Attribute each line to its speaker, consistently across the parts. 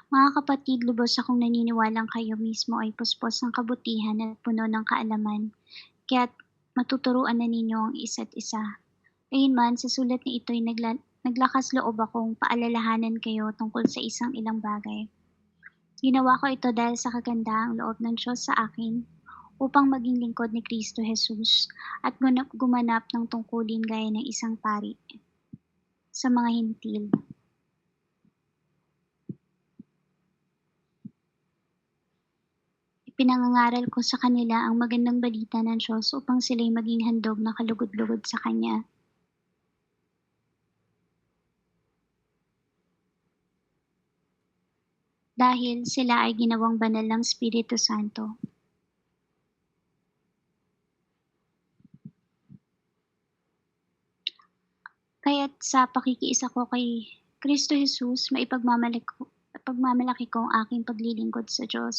Speaker 1: Mga kapatid, lubos akong naniniwalang kayo mismo ay puspos ng kabutihan at puno ng kaalaman, kaya't matuturuan na ninyo ang isa't isa. Gayunman, sa sulat na ito'y naglakas loob akong paalalahanan kayo tungkol sa isang ilang bagay. Ginawa ko ito dahil sa kagandahang loob ng Diyos sa akin upang maging lingkod ni Kristo Jesus at gumanap ng tungkulin gaya ng isang pari sa mga hintil. Ipinangangaral ko sa kanila ang magandang balita ng Diyos upang sila'y maging handog na kalugod-lugod sa Kanya. Dahil sila ay ginawang banal ng Espiritu Santo. Kaya't sa pakikiisa ko kay Kristo Jesus, pagmamalaki ko ang aking paglilingkod sa Diyos.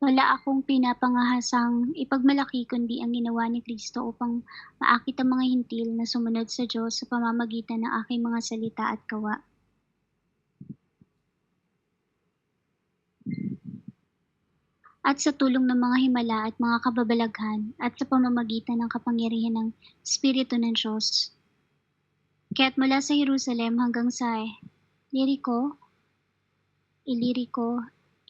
Speaker 1: Wala akong pinapangahasang ipagmalaki kundi ang ginawa ni Kristo upang maakit ang mga hintil na sumunod sa Diyos sa pamamagitan ng aking mga salita at gawa. At sa tulong ng mga himala at mga kababalaghan at sa pamamagitan ng kapangyarihan ng Espiritu ng Diyos. Kaya't mula sa Jerusalem hanggang sa Ilirico,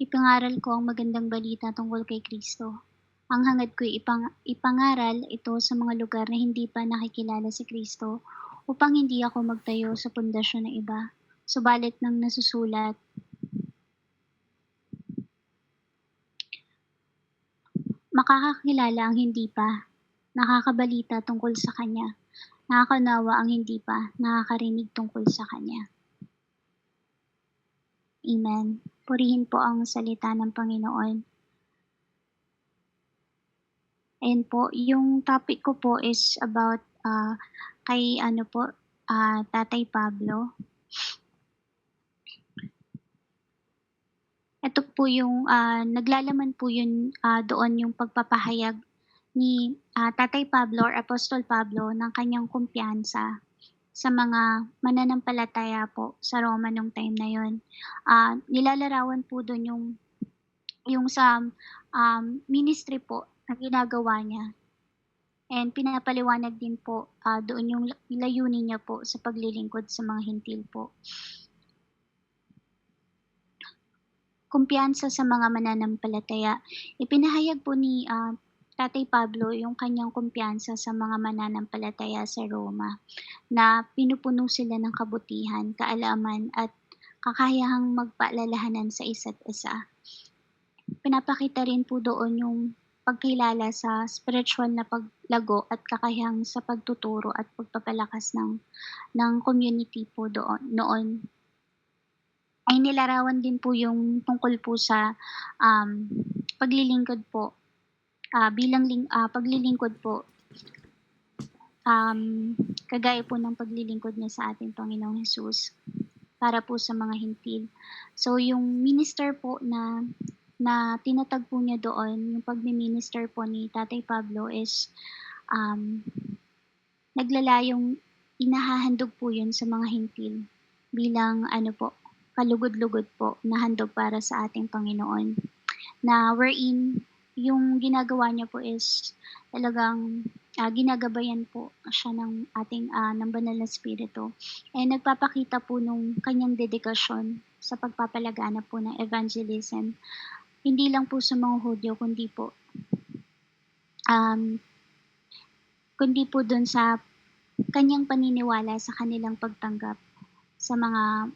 Speaker 1: ipangaral ko ang magandang balita tungkol kay Kristo. Ang hangad ko'y ipangaral ito sa mga lugar na hindi pa nakikilala si Kristo upang hindi ako magtayo sa pundasyon ng iba, subalit nang nasusulat, makakakilala ang hindi pa nakakabalita tungkol sa Kanya, nakakaunawa ang hindi pa nakakarinig tungkol sa Kanya. Amen. Purihin po ang salita ng Panginoon. Ayan po, yung topic ko po is about kay Tatay Pablo. Ito po yung naglalaman po yun doon yung pagpapahayag ni Tatay Pablo or Apostol Pablo ng kanyang kumpiyansa sa mga mananampalataya po sa Roma nung time na yun. Nilalarawan po doon yung sa ministry po na ginagawa niya. And pinapaliwanag din po doon yung layunin niya po sa paglilingkod sa mga hintil po. Kumpiyansa sa mga mananampalataya. Ipinahayag po ni Tatay Pablo yung kanyang kumpiyansa sa mga mananampalataya sa Roma na pinupuno sila ng kabutihan, kaalaman at kakayahang magpaalalahanan sa isa't isa. Pinapakita rin po doon yung pagkilala sa spiritual na paglago at kakayahang sa pagtuturo at pagpapalakas ng community po noon. Ay nilarawan din po yung tungkol po sa paglilingkod po paglilingkod po kagaya po ng paglilingkod niya sa ating Panginoong Hesus para po sa mga hintil. So yung minister po na tinatag po niya doon, yung pagmi-minister po ni Tatay Pablo is naglalayong inahahandog po yun sa mga hintil bilang kalugod-lugod po na handog para sa ating Panginoon. Na wherein yung ginagawa niya po is talagang ginagabayan po siya ng ating ng banal na spirito. And nagpapakita po nung kanyang dedikasyon sa pagpapalagana po ng evangelism. Hindi lang po sa mga Hudyo kundi po dun sa kanyang paniniwala sa kanilang pagtanggap sa mga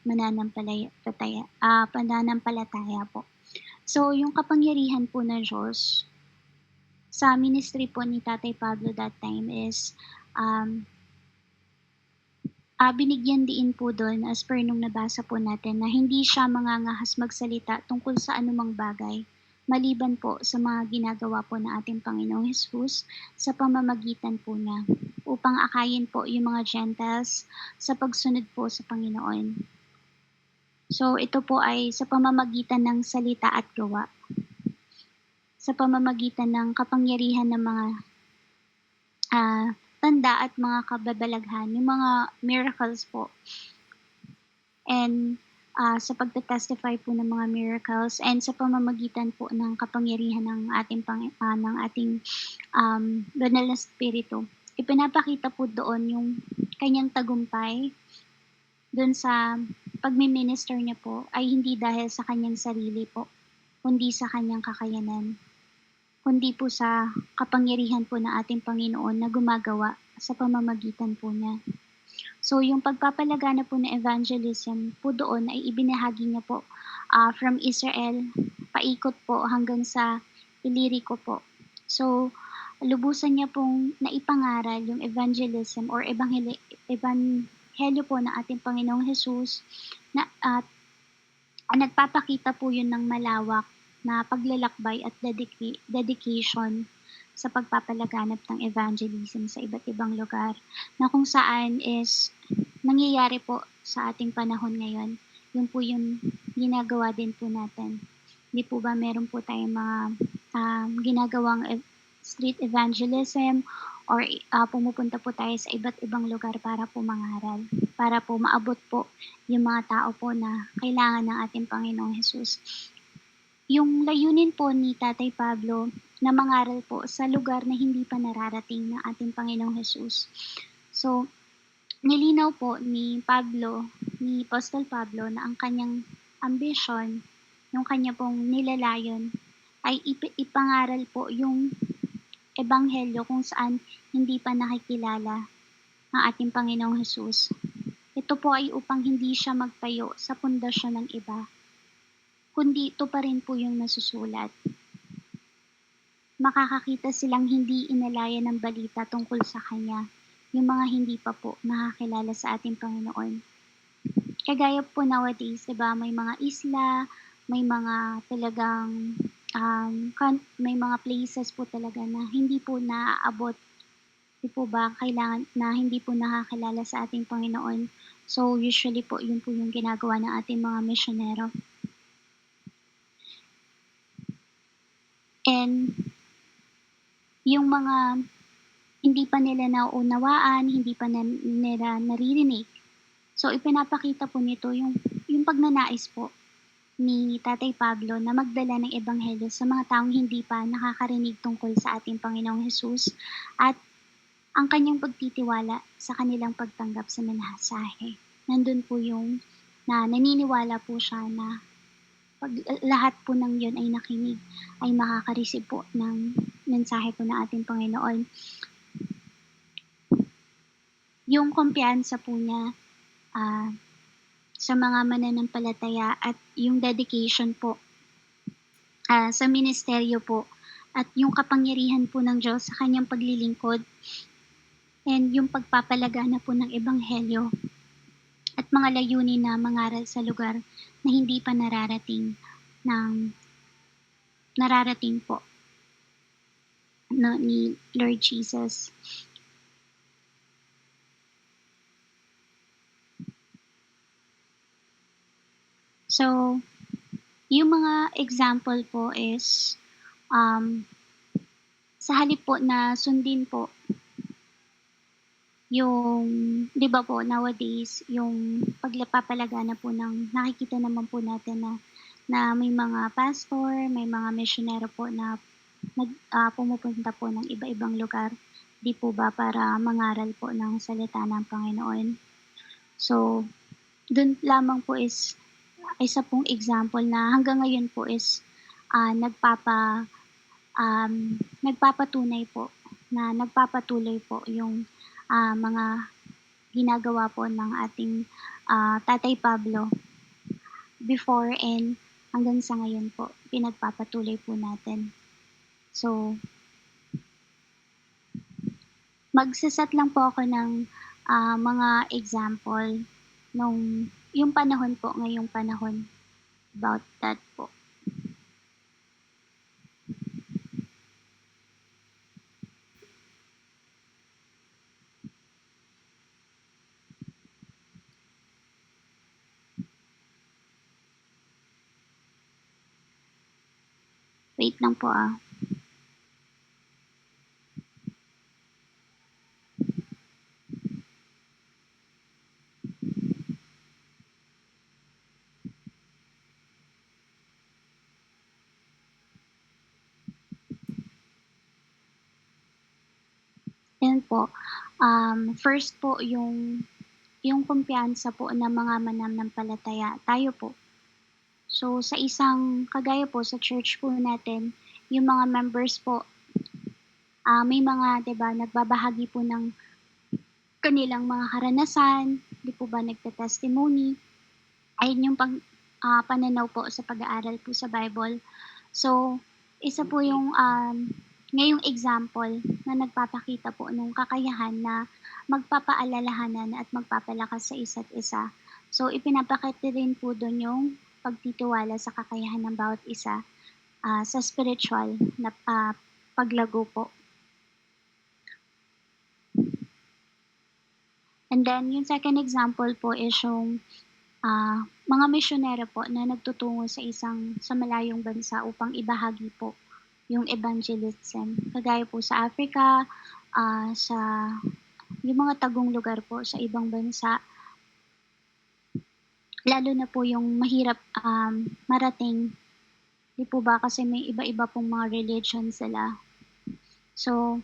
Speaker 1: pananampalataya po. So, yung kapangyarihan po ng Diyos sa ministry po ni Tatay Pablo that time is binigyan din po doon as per nung nabasa po natin na hindi siya mangangahas magsalita tungkol sa anumang bagay maliban po sa mga ginagawa po ng ating Panginoong Hesus sa pamamagitan po niya upang akayin po yung mga Gentiles sa pagsunod po sa Panginoon. So, ito po ay sa pamamagitan ng salita at gawa, sa pamamagitan ng kapangyarihan ng mga, tanda at mga kababalaghan, yung mga miracles po. And, sa pagte-testify po ng mga miracles and sa pamamagitan po ng kapangyarihan ng ating banal na Espiritu. Ipinapakita po doon yung kanyang tagumpay dun sa pagmi-minister niya po ay hindi dahil sa kanyang sarili po, kundi sa kanyang kakayanan, kundi po sa kapangyarihan po ng ating Panginoon na gumagawa sa pamamagitan po niya. So, yung pagpapalagana po ng evangelism po doon ay ibinahagi niya po, from Israel, paikot po hanggang sa Ilirico po. So, lubusan niya pong naipangaral yung evangelism or ebanghelyo po ng ating Panginoong Hesus na at nagpapakita po yun ng malawak na paglalakbay at dedication sa pagpapalaganap ng evangelism sa iba't ibang lugar na kung saan is nangyayari po sa ating panahon ngayon. Yun po yung ginagawa din po natin. Hindi po ba meron po tayong mga ginagawang street evangelism or pumupunta po tayo sa iba't ibang lugar para po mangaral, para po maabot po yung mga tao po na kailangan ng ating Panginoong Hesus. Yung layunin po ni Tatay Pablo na mangaral po sa lugar na hindi pa nararating ng ating Panginoong Hesus. So, nilinaw po ni Apostol Pablo na ang kanyang ambition, yung kanya pong nilalayon ay ipangaral po yung ebanghelyo kung saan hindi pa nakikilala ang ating Panginoong Hesus. Ito po ay upang hindi siya magtayo sa pundasyon ng iba, kundi ito pa rin po yung nasusulat. Makakakita silang hindi inalaya ng balita tungkol sa Kanya, yung mga hindi pa po nakakilala sa ating Panginoon. Kagaya po nowadays, diba, may mga isla, may mga talagang may mga places po talaga na hindi po naaabot, di po ba, kailangan na hindi po nakakilala sa ating Panginoon. So, usually po, yun po yung ginagawa ng ating mga misyonero. And, yung mga hindi pa nila nauunawaan, hindi pa nila naririnig. So, ipinapakita po nito yung pagnanais po ni Tatay Pablo na magdala ng ebanghelyo sa mga taong hindi pa nakakarinig tungkol sa ating Panginoong Hesus at ang kanyang pagtitiwala sa kanilang pagtanggap sa mensahe. Nandun po yung na naniniwala po siya na pag lahat po ng yun ay nakinig, ay makaka-receive po ng mensahe po ng ating Panginoon. Yung kumpiyansa po niya sa mga mananampalataya at yung dedication po sa ministeryo po at yung kapangyarihan po ng Diyos sa kanyang paglilingkod and yung pagpapalagana po ng ebanghelyo at mga layunin na mangaral sa lugar na hindi pa nararating po no, ni Lord Jesus. So, yung mga example po is sa halip po na sundin po yung, di ba po, nowadays, yung pagpapalagana po ng, nakikita naman po natin na may mga pastor, may mga misyonero po na pumupunta po ng iba-ibang lugar, di po ba, para mangaral po ng salita ng Panginoon. So, dun lamang po is isa pong example na hanggang ngayon po is nagpapatunay po na nagpapatuloy po yung mga ginagawa po ng ating Tatay Pablo before and hanggang sa ngayon po, pinagpapatuloy po natin. So, magsasat lang po ako ng mga example nung yung panahon po, ngayong panahon about that po. Wait lang po, ah. Yan po, first po yung kumpiyansa po ng mga mananampalataya, tayo po. So sa isang kagaya po sa church po natin, yung mga members po, may mga 'di ba nagbabahagi po ng kanilang mga karanasan, 'di po ba nagte-testimony. Ayun yung pananaw po sa pag-aaral po sa Bible. So, isa po yung, ngayong example na nagpapakita po nung kakayahan na magpapaalalahanan at magpapalakas sa isa't isa. So, ipinapakita rin po dun yung pagtitiwala sa kakayahan ng bawat isa, sa spiritual na, paglago po. And then yung second example po is yung mga misyonero po na nagtutungo sa malayong bansa upang ibahagi po yung evangelism. Kagaya po sa Africa, sa yung mga tagong lugar po sa ibang bansa, lalo na po yung mahirap marating, di po ba kasi may iba-iba pong mga religion sila. So,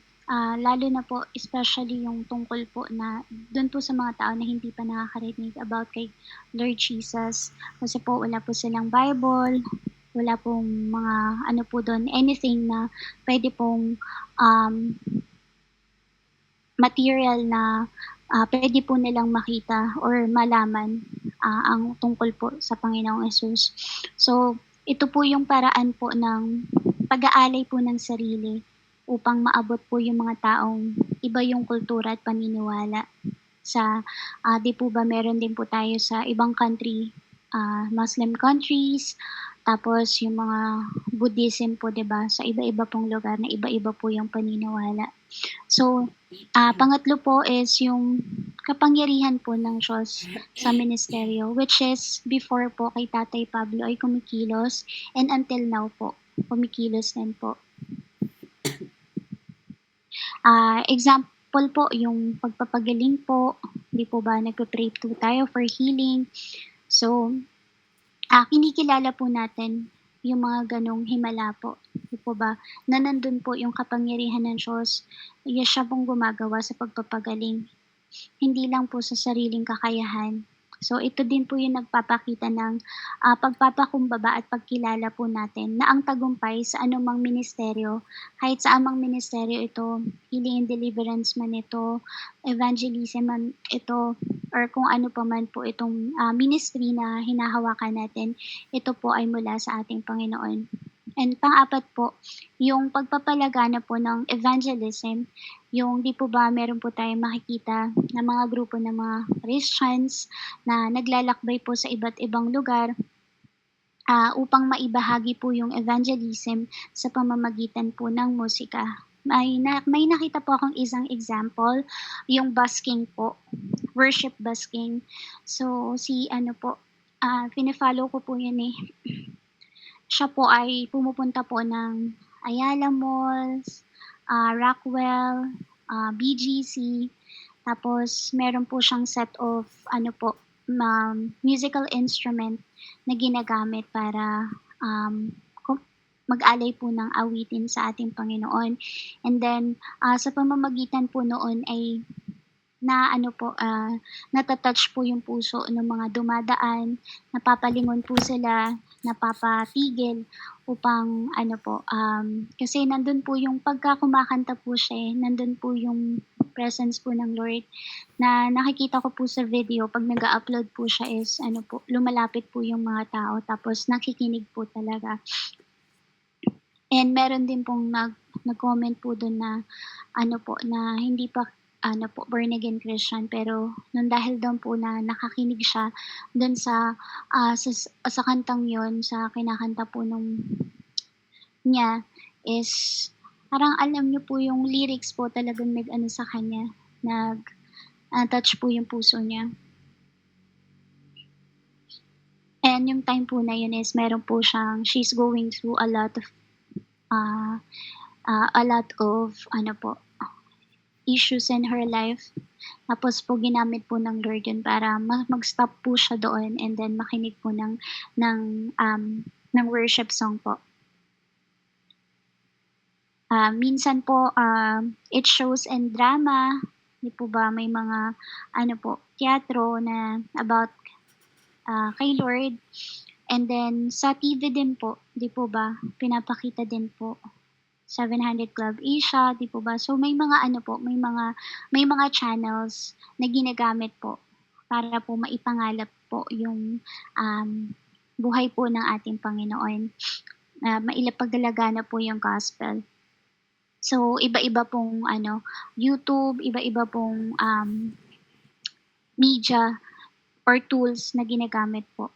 Speaker 1: lalo na po especially yung tungkol po na dun po sa mga tao na hindi pa nakakarinig about kay Lord Jesus. Kasi po wala po silang Bible, wala pong mga ano po dun, anything na puwede pong, um, material na, puwede po nilang makita or malaman, ang tungkol po sa Panginoong Hesus. So, ito po yung paraan po ng pag-aalay po ng sarili upang maabot po yung mga taong iba yung kultura at paniniwala sa, 'di po ba meron din po tayo sa ibang country, Muslim countries, tapos yung mga Buddhism po 'di ba, sa iba-iba pong lugar na iba-iba po yung paniniwala. So, pangatlo po is yung kapangyarihan po ng Diyos sa ministeryo, which is before po kay Tatay Pablo ay kumikilos and until now po, kumikilos din po. Example po yung pagpapagaling po, 'di po ba nagpe-pray po tayo for healing. So, kinikilala po natin yung mga gano'ng himala po, 'di po ba, na nandun po yung kapangyarihan ng Diyos, siya pong gumagawa sa pagpapagaling, hindi lang po sa sariling kakayahan. So ito din po yung nagpapakita ng, pagpapakumbaba at pagkilala po natin na ang tagumpay sa anumang ministeryo, kahit sa amang ministeryo ito, healing and deliverance man ito, evangelism man ito, or kung ano pa man po itong, ministry na hinahawakan natin, ito po ay mula sa ating Panginoon. And pang-apat po, yung pagpapalagana po ng evangelism, yung 'di po ba meron po tayong makikita na mga grupo ng mga Christians na naglalakbay po sa iba't ibang lugar, upang maibahagi po yung evangelism sa pamamagitan po ng musika. May nakita po akong isang example, yung busking po, worship busking. So si ano po, fino-follow ko po yun, eh. Siya po ay pumupunta po ng Ayala Malls, Rockwell, BGC, tapos meron po siyang set of ano po, musical instrument na ginagamit para, um, mag-alay po ng awitin sa ating Panginoon. And then, sa pamamagitan po noon ay na ano po, nata-touch po yung puso ng mga dumadaan, napapalingon po sila, napapatigil upang ano po, kasi nandun po yung pagka kumakanta po siya, eh, nandun po yung presence po ng Lord na nakikita ko po sa video 'pag nag-a-upload po siya is ano po, lumalapit po yung mga tao tapos nakikinig po talaga. And meron din pong nag-comment po dun na ano po, na hindi pa ano po, born again Christian pero nung dahil daw po na nakakinig siya dun sa kantang yon sa kinakanta po niya is parang alam niyo po yung lyrics po talagang nag-ano sa kanya, touch po yung puso niya. And yung time po na yun is meron po siyang she's going through a lot of ah, a lot of ano po, issues in her life. Tapos po ginamit po ng Lord yun para mag-stop po siya doon and then makinig po ng, um, ng worship song po. Minsan po, it shows in drama, 'di po ba may mga ano po, teatro na about, kay Lord. And then sa TV din po, 'di po ba, pinapakita din po, 700 Club Asia, 'di po ba? So may mga ano po, may mga channels na ginagamit po para po maipangalap po yung, buhay po ng ating Panginoon, na mailapagdalaga po yung gospel. So iba-iba pong ano, YouTube, iba-iba pong, media or tools na ginagamit po.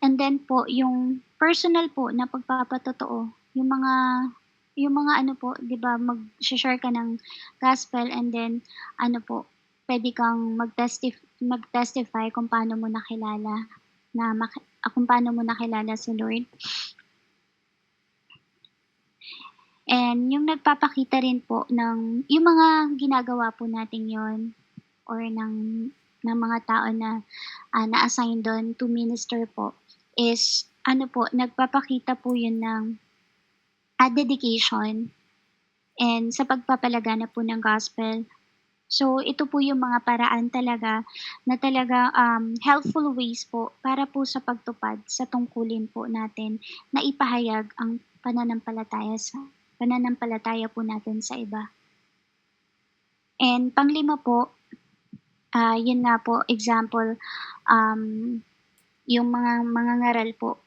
Speaker 1: And then po yung personal po na pagpapatotoo, yung mga ano po 'di ba mag-she-share ka ng gospel and then ano po, puwede kang mag-testify kung paano mo nakilala kung paano mo nakilala si Lord. And yung nagpapakita rin po ng yung mga ginagawa po nating yon or ng mga tao na, na-assign dun to minister po is ano po, nagpapakita po yun ng, dedication and sa pagpapalaganap po ng gospel. So, ito po yung mga paraan talaga na talaga, helpful ways po para po sa pagtupad sa tungkulin po natin na ipahayag ang pananampalataya po natin sa iba. And panglima po, yun nga po example, um, yung mga mangangaral po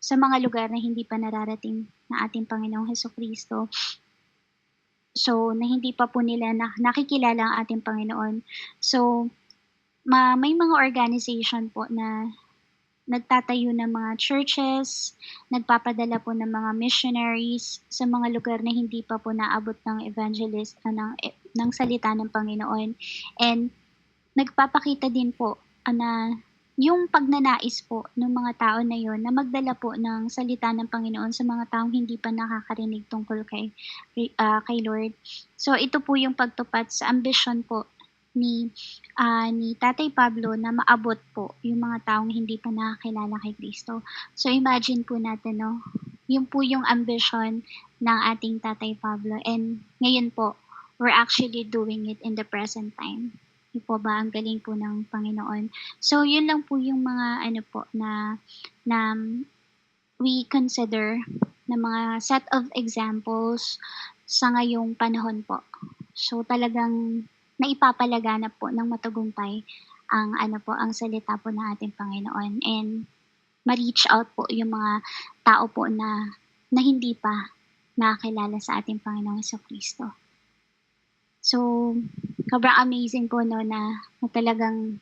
Speaker 1: sa mga lugar na hindi pa nararating ng ating Panginoong Hesukristo. So, na hindi pa po nila nakikilala ang ating Panginoon. So, may mga organization po na nagtatayo ng mga churches, nagpapadala po ng mga missionaries sa mga lugar na hindi pa po naabot ng evangelist ng salita ng Panginoon. And nagpapakita din po, na yung pagnanais po ng mga tao na yun na magdala po ng salita ng Panginoon sa mga taong hindi pa nakakarinig tungkol kay Lord. So ito po yung pagtupad sa ambisyon po ni Tatay Pablo na maabot po yung mga taong hindi pa nakakilala kay Kristo. So imagine po natin 'no, yun po yung ambisyon ng ating Tatay Pablo and ngayon po, we're actually doing it in the present time. 'Di po ba, ang galing po ng Panginoon. So yun lang po yung mga ano po na we consider na mga set of examples sa ngayong panahon po. So talagang naipapalaganap po ng matagumpay ang ano po, ang salita po ng ating Panginoon and ma-reach out po yung mga tao po na hindi pa nakakilala sa ating Panginoong Hesukristo. So, sobrang amazing po 'no na talagang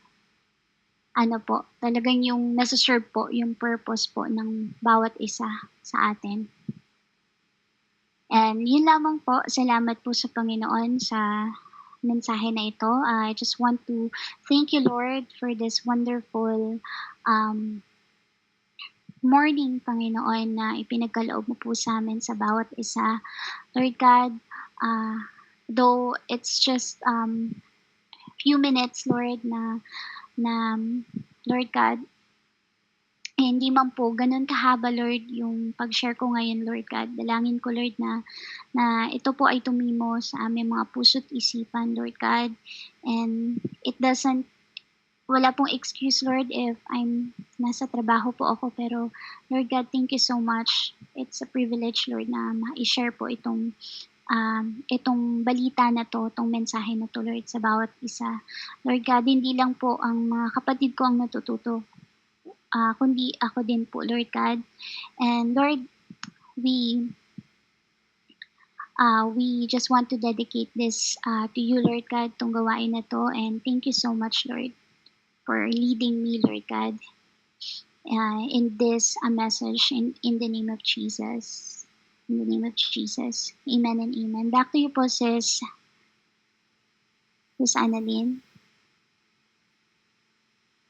Speaker 1: ano po, talagang yung nase-serve po yung purpose po ng bawat isa sa atin. And yun lamang po, salamat po sa Panginoon sa mensahe na ito. I just want to thank you Lord for this wonderful, um, morning Panginoon na ipinagkaloob mo po sa'min sa bawat isa. Lord God, though it's just, few minutes Lord na Lord God, hindi man po gano'n kahaba Lord yung pag-share ko ngayon Lord God. Dalangin ko Lord na ito po ay tumimo sa aming mga puso't isipan Lord God. And it doesn't wala pong excuse Lord if nasa trabaho po ako pero Lord God, thank you so much. It's a privilege Lord na mai-share po itong balita na 'to, 'tong mensahe na 'to Lord sa bawat isa. Lord God, hindi lang po ang mga kapatid ko ang natututo, kundi ako din po Lord God. And Lord, we just want to dedicate this, to you Lord God, 'tong gawain na 'to and thank you so much Lord for leading me Lord God, in this, message in the name of Jesus. In the name of Jesus. Amen and amen. Back to you po Sis Annalyn.